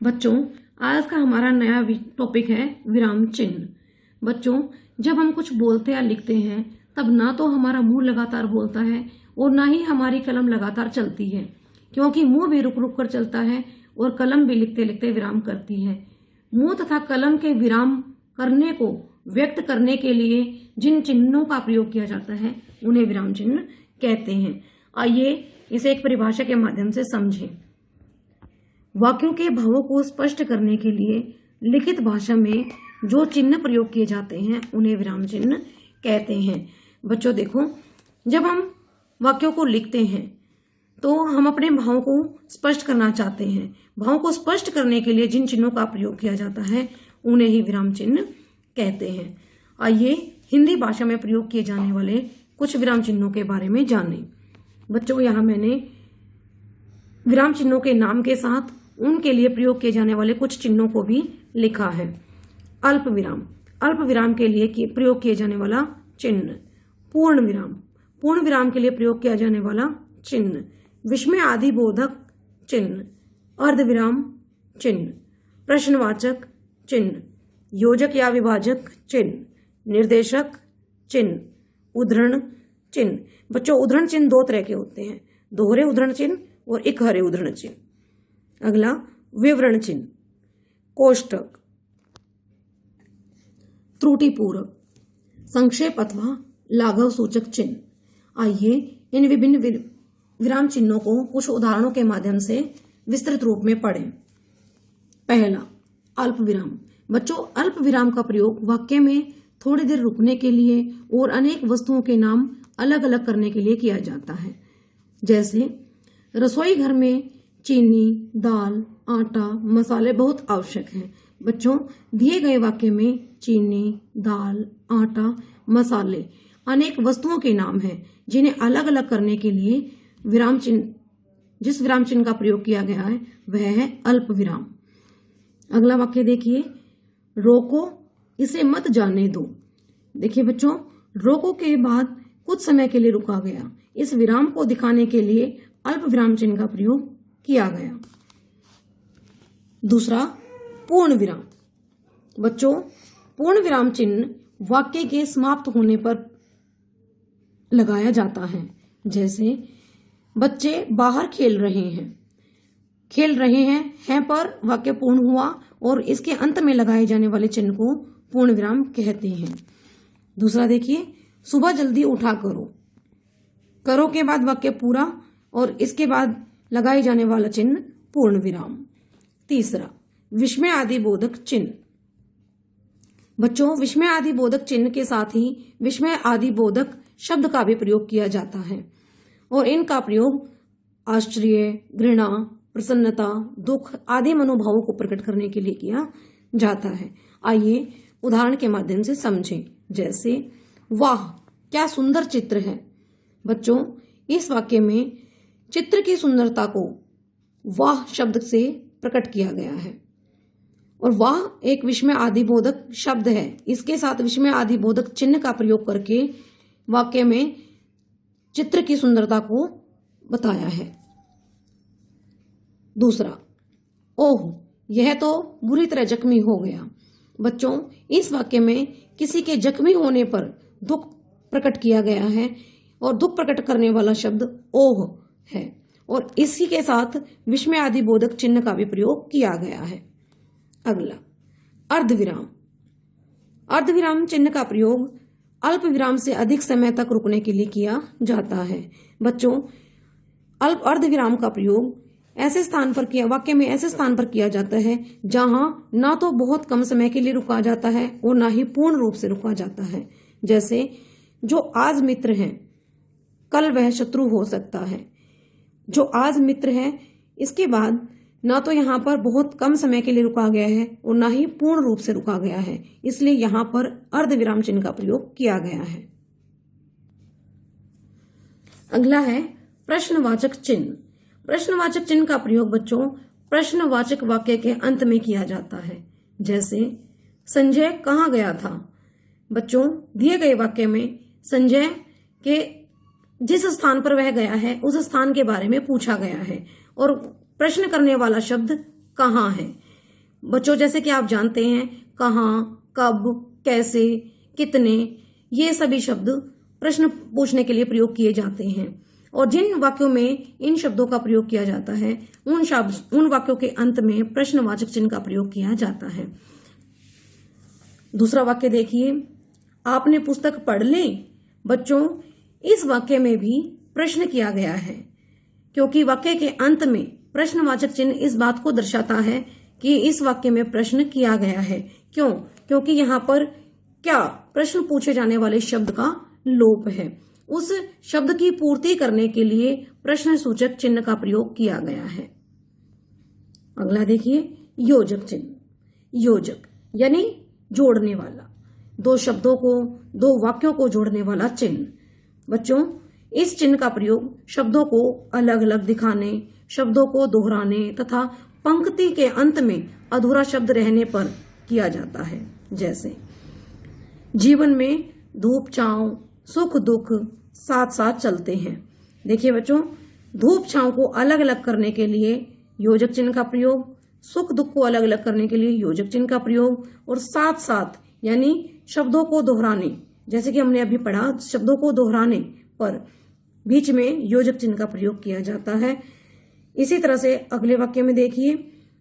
बच्चों, आज का हमारा नया टॉपिक है विराम चिन्ह। बच्चों, जब हम कुछ बोलते या लिखते हैं तब ना तो हमारा मुंह लगातार बोलता है और ना ही हमारी कलम लगातार चलती है, क्योंकि मुंह भी रुक रुक कर चलता है और कलम भी लिखते लिखते विराम करती है। मुंह तथा कलम के विराम करने को व्यक्त करने के लिए जिन चिन्हों का प्रयोग किया जाता है उन्हें विराम चिन्ह कहते हैं। आइए इसे एक परिभाषा के माध्यम से समझें। वाक्यों के भावों को स्पष्ट करने के लिए लिखित भाषा में जो चिन्ह प्रयोग किए जाते हैं उन्हें विराम चिन्ह कहते हैं। बच्चों देखो, जब हम वाक्यों को लिखते हैं तो हम अपने भावों को स्पष्ट करना चाहते हैं। भावों को स्पष्ट करने के लिए जिन चिन्हों का प्रयोग किया जाता है उन्हें ही विराम चिन्ह कहते हैं। आइए हिंदी भाषा में प्रयोग किए जाने वाले कुछ विराम चिन्हों के बारे में जानें। बच्चों, यहाँ मैंने विराम चिन्हों के नाम के साथ उनके लिए प्रयोग किए जाने वाले कुछ चिन्हों को भी लिखा है। अल्प विराम, अल्प विराम के लिए प्रयोग किए जाने वाला चिन्ह। पूर्ण विराम, पूर्ण विराम के लिए प्रयोग किया जाने वाला चिन्ह। विस्मय आदि बोधक चिन्ह, अर्धविराम चिन्ह, प्रश्नवाचक चिन्ह, योजक या विभाजक चिन्ह, निर्देशक चिन्ह, उद्धरण चिन्ह। बच्चों, उद्धरण चिन्ह दो तरह के होते हैं, दोहरे उद्धरण चिन्ह और इकहरे उद्धरण चिन्ह। अगला विवरण चिन्ह, कोष्टक, त्रुटिपूरक, संक्षेप अथवा लाघव सूचक चिन्ह। आइए इन विभिन्न विराम चिन्हों को कुछ उदाहरणों के माध्यम से विस्तृत रूप में पढ़ें। पहला, अल्प विराम। बच्चों, अल्प विराम का प्रयोग वाक्य में थोड़ी देर रुकने के लिए और अनेक वस्तुओं के नाम अलग अलग करने के लिए किया जाता है। जैसे रसोई घर में चीनी, दाल, आटा, मसाले बहुत आवश्यक हैं। बच्चों, दिए गए वाक्य में चीनी, दाल, आटा, मसाले अनेक वस्तुओं के नाम हैं जिन्हें अलग अलग करने के लिए जिस विराम चिन्ह का प्रयोग किया गया है वह है अल्प विराम। अगला वाक्य देखिए, रोको इसे मत जाने दो। देखिए बच्चों, रोको के बाद कुछ समय के लिए रुका गया। इस विराम को दिखाने के लिए अल्प विराम चिन्ह का प्रयोग किया गया। दूसरा, पूर्ण विराम। बच्चों, पूर्ण विराम चिन्ह वाक्य के समाप्त होने पर लगाया जाता है। जैसे बच्चे बाहर खेल रहे हैं पर वाक्य पूर्ण हुआ और इसके अंत में लगाए जाने वाले चिन्ह को पूर्ण विराम कहते हैं। दूसरा देखिए, सुबह जल्दी उठा करो के बाद वाक्य पूरा और इसके बाद लगाए जाने वाला चिन्ह पूर्ण विराम। तीसरा, विस्मय आदि बोधक चिन्ह। बच्चों, विस्मय आदि बोधक चिन्ह के साथ ही विस्मय आदि बोधक शब्द का भी प्रयोग किया जाता है और इनका प्रयोग आश्चर्य, घृणा, प्रसन्नता, दुख आदि मनोभावों को प्रकट करने के लिए किया जाता है। आइए उदाहरण के माध्यम से समझें। जैसे, वाह क्या सुंदर चित्र है। बच्चों, इस वाक्य में चित्र की सुंदरता को वाह शब्द से प्रकट किया गया है और वाह एक विस्मय आदि बोधक शब्द है। इसके साथ विस्मय आदि बोधक चिन्ह का प्रयोग करके वाक्य में चित्र की सुंदरता को बताया है। दूसरा, ओह यह तो बुरी तरह जख्मी हो गया। बच्चों, इस वाक्य में किसी के जख्मी होने पर दुख प्रकट किया गया है और दुख प्रकट करने वाला शब्द ओह है और इसी के साथ विस्मय आदि बोधक चिन्ह का भी प्रयोग किया गया है। अगला, अर्धविराम। अर्धविराम चिन्ह का प्रयोग अल्प विराम से अधिक समय तक रुकने के लिए किया जाता है। बच्चों, अर्धविराम का प्रयोग वाक्य में ऐसे स्थान पर किया जाता है जहां ना तो बहुत कम समय के लिए रुका जाता है और ना ही पूर्ण रूप से रुका जाता है। जैसे, जो आज मित्र हैं कल वह शत्रु हो सकता है। जो आज मित्र है, इसके बाद ना तो यहाँ पर बहुत कम समय के लिए रुका गया है और ना ही पूर्ण रूप से रुका गया है, इसलिए यहाँ पर अर्धविराम चिन्ह का प्रयोग किया गया है। अगला है प्रश्नवाचक चिन्ह। प्रश्नवाचक चिन्ह का प्रयोग बच्चों प्रश्नवाचक वाक्य के अंत में किया जाता है। जैसे, संजय कहाँ गया था। बच्चों, दिए गए वाक्य में संजय के जिस स्थान पर वह गया है उस स्थान के बारे में पूछा गया है और प्रश्न करने वाला शब्द कहाँ है। बच्चों जैसे कि आप जानते हैं कहाँ, कब, कैसे, कितने, ये सभी शब्द प्रश्न पूछने के लिए प्रयोग किए जाते हैं। और जिन वाक्यों में इन शब्दों का प्रयोग किया जाता है उन वाक्यों के अंत में प्रश्नवाचक चिन्ह का प्रयोग किया जाता है। दूसरा वाक्य देखिए, आपने पुस्तक पढ़ ली। बच्चों इस वाक्य में भी प्रश्न किया गया है, क्योंकि वाक्य के अंत में प्रश्नवाचक चिन्ह इस बात को दर्शाता है कि इस वाक्य में प्रश्न किया गया है। क्यों? क्योंकि यहाँ पर क्या प्रश्न पूछे जाने वाले शब्द का लोप है। उस शब्द की पूर्ति करने के लिए प्रश्न सूचक चिन्ह का प्रयोग किया गया है। अगला देखिए, योजक चिन्ह। योजक यानी जोड़ने वाला, दो शब्दों को, दो वाक्यों को जोड़ने वाला चिन्ह। बच्चों इस चिन्ह का प्रयोग शब्दों को अलग अलग दिखाने, शब्दों को दोहराने तथा पंक्ति के अंत में अधूरा शब्द रहने पर किया जाता है। जैसे जीवन में धूप छांव, सुख दुख साथ साथ चलते हैं। देखिए बच्चों, धूप छांव को अलग अलग करने के लिए योजक चिन्ह का प्रयोग, सुख दुख को अलग अलग करने के लिए योजक चिन्ह का प्रयोग, और साथ साथ यानी शब्दों को दोहराने, जैसे कि हमने अभी पढ़ा, शब्दों को दोहराने पर बीच में योजक चिन्ह का प्रयोग किया जाता है। इसी तरह से अगले वाक्य में देखिए,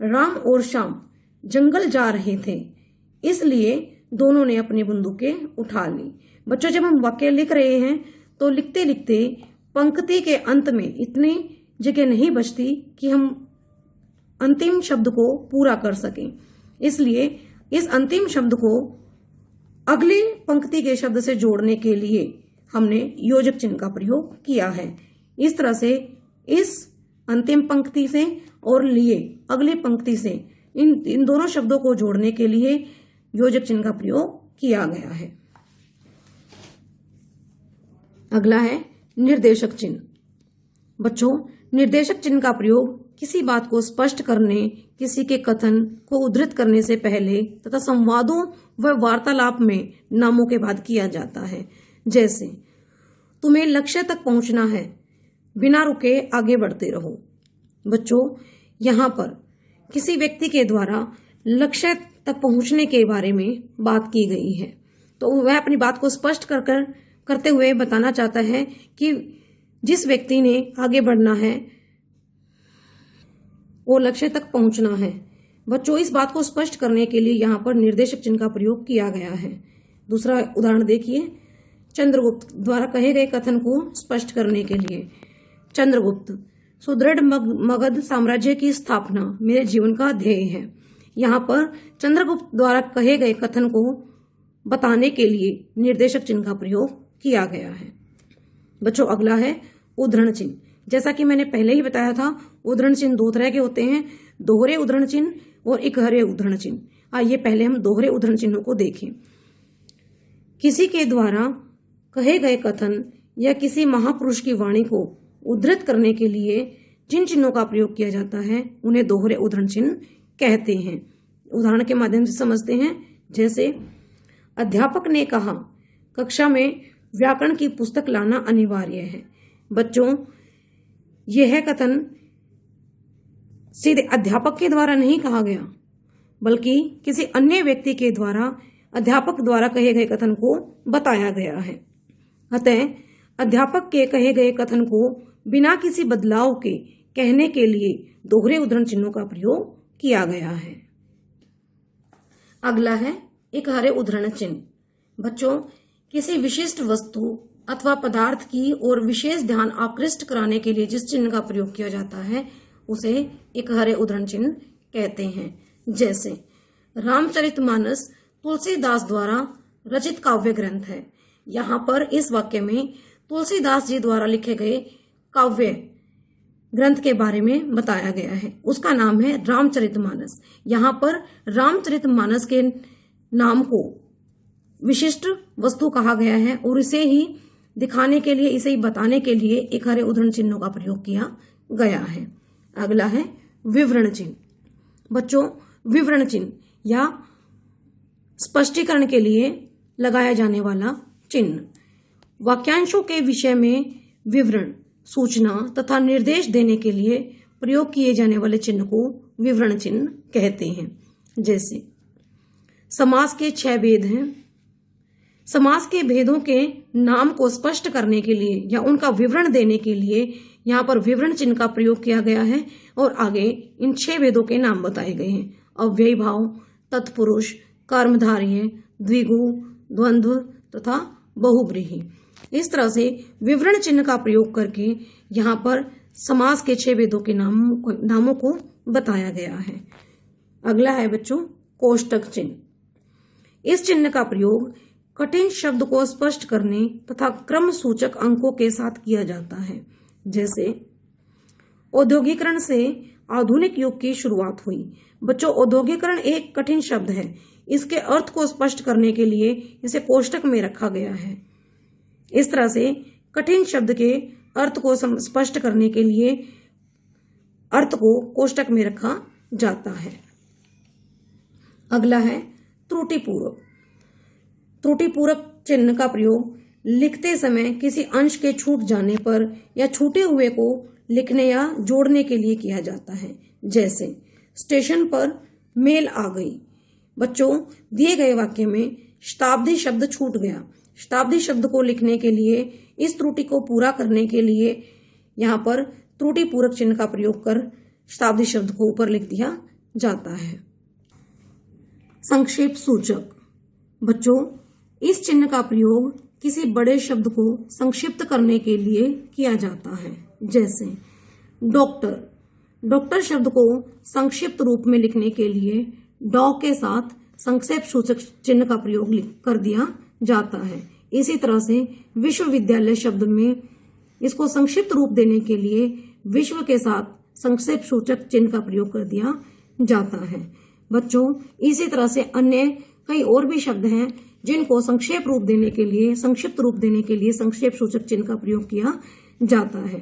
राम और श्याम जंगल जा रहे थे, इसलिए दोनों ने अपनी बंदूकें उठा ली। बच्चों जब हम वाक्य लिख रहे हैं तो लिखते लिखते पंक्ति के अंत में इतनी जगह नहीं बचती कि हम अंतिम शब्द को पूरा कर सकें, इसलिए इस अंतिम शब्द को अगली पंक्ति के शब्द से जोड़ने के लिए हमने योजक चिन्ह का प्रयोग किया है। इस तरह से इस अंतिम पंक्ति से और लिए अगली पंक्ति से इन दोनों शब्दों को जोड़ने के लिए योजक चिन्ह का प्रयोग किया गया है। अगला है निर्देशक चिन्ह। बच्चों निर्देशक चिन्ह का प्रयोग किसी बात को स्पष्ट करने, किसी के कथन को उद्धृत करने से पहले तथा संवादों व वार्तालाप में नामों के बाद किया जाता है। जैसे तुम्हें लक्ष्य तक पहुंचना है, बिना रुके आगे बढ़ते रहो। बच्चों यहाँ पर किसी व्यक्ति के द्वारा लक्ष्य तक पहुंचने के बारे में बात की गई है, तो वह अपनी बात को स्पष्ट करते हुए बताना चाहता है कि जिस व्यक्ति ने आगे बढ़ना है वो लक्ष्य तक पहुंचना है। बच्चों इस बात को स्पष्ट करने के लिए यहाँ पर निर्देशक चिन्ह का प्रयोग किया गया है। दूसरा उदाहरण देखिए, चंद्रगुप्त द्वारा कहे गए कथन को स्पष्ट करने के लिए, चंद्रगुप्त सुदृढ़ मगध साम्राज्य की स्थापना मेरे जीवन का ध्येय है। यहाँ पर चंद्रगुप्त द्वारा कहे गए कथन को बताने के लिए निर्देशक चिन्ह का प्रयोग किया गया है। बच्चों अगला है उद्धरण चिन्ह। जैसा कि मैंने पहले ही बताया था, उद्धरण चिन्ह दो तरह के होते हैं, दोहरे उद्धरण चिन्ह और इकहरे उद्धरण चिन्ह। आइए पहले हम दोहरे उद्धरण चिन्हों को देखें। किसी के द्वारा कहे गए कथन या किसी महापुरुष की वाणी को उद्धृत करने के लिए जिन चिन्हों का प्रयोग किया जाता है उन्हें दोहरे उद्धरण चिन्ह कहते हैं। उदाहरण के माध्यम से समझते हैं। जैसे अध्यापक ने कहा, कक्षा में व्याकरण की पुस्तक लाना अनिवार्य है। बच्चों यह कथन सीधे अध्यापक के द्वारा नहीं कहा गया, बल्कि किसी अन्य व्यक्ति के द्वारा अध्यापक द्वारा कहे गए कथन को बताया गया है। अतः अध्यापक के कहे गए कथन को बिना किसी बदलाव के कहने के लिए दोहरे उद्धरण चिन्हों का प्रयोग किया गया है। अगला है इकहरे उद्धरण चिन्ह। बच्चों किसी विशिष्ट वस्तु अथवा पदार्थ की ओर विशेष ध्यान आकृष्ट कराने के लिए जिस चिन्ह का प्रयोग किया जाता है उसे इकहरे उद्धरण चिन्ह कहते हैं। जैसे रामचरितमानस तुलसीदास द्वारा रचित काव्य ग्रंथ है। यहाँ पर इस वाक्य में तुलसीदास जी द्वारा लिखे गए काव्य ग्रंथ के बारे में बताया गया है। उसका नाम है रामचरितमानस। यहाँ पर रामचरितमानस के नाम को विशिष्ट वस्तु कहा गया है और इसे ही दिखाने के लिए, इसे ही बताने के लिए इकहरे उद्धरण चिन्हों का प्रयोग किया गया है। अगला है विवरण चिन्ह। बच्चों विवरण चिन्ह या स्पष्टीकरण के लिए लगाया जाने वाला चिन्ह वाक्यांशों के विषय में विवरण, सूचना तथा निर्देश देने के लिए प्रयोग किए जाने वाले चिन्ह को विवरण चिन्ह कहते हैं। जैसे समास के 6 भेद हैं। समास के भेदों के नाम को स्पष्ट करने के लिए या उनका विवरण देने के लिए यहाँ पर विवरण चिन्ह का प्रयोग किया गया है और आगे इन 6 भेदों के नाम बताए गए हैं। अव्ययी भाव, तत्पुरुष, कर्मधारय, द्विगु, द्वंद्व तथा बहुब्रीहि। इस तरह से विवरण चिन्ह का प्रयोग करके यहाँ पर समास के 6 भेदों के नामों को बताया गया है। अगला है बच्चों कोष्टक चिन्ह। इस चिन्ह का प्रयोग कठिन शब्द को स्पष्ट करने तथा क्रम सूचक अंकों के साथ किया जाता है। जैसे औद्योगिकरण से आधुनिक युग की शुरुआत हुई। बच्चों औद्योगिकरण एक कठिन शब्द है, इसके अर्थ को स्पष्ट करने के लिए इसे कोष्टक में रखा गया है। इस तरह से कठिन शब्द के अर्थ को स्पष्ट करने के लिए अर्थ को कोष्टक में रखा जाता है। अगला है त्रुटिपूरक। त्रुटिपूरक चिन्ह का प्रयोग लिखते समय किसी अंश के छूट जाने पर या छूटे हुए को लिखने या जोड़ने के लिए किया जाता है। जैसे स्टेशन पर मेल आ गई। बच्चों दिए गए वाक्य में शताब्दी शब्द छूट गया। शताब्दी शब्द को लिखने के लिए इस त्रुटि को पूरा करने के लिए यहाँ पर त्रुटिपूरक चिन्ह का प्रयोग कर शताब्दी शब्द को ऊपर लिख दिया जाता है। संक्षेप सूचक। बच्चों इस चिन्ह का प्रयोग किसी बड़े शब्द को संक्षिप्त करने के लिए किया जाता है। जैसे डॉक्टर। डॉक्टर शब्द को संक्षिप्त रूप में लिखने के लिए डॉ के साथ संक्षेप सूचक चिन्ह का प्रयोग कर दिया जाता है। इसी तरह से विश्वविद्यालय शब्द में इसको संक्षिप्त रूप देने के लिए विश्व के साथ संक्षेप सूचक चिन्ह का प्रयोग कर दिया जाता है। बच्चों इसी तरह से अन्य कई और भी शब्द हैं जिनको संक्षेप रूप देने के लिए संक्षिप्त रूप देने के लिए संक्षेप सूचक चिन्ह का प्रयोग किया जाता है।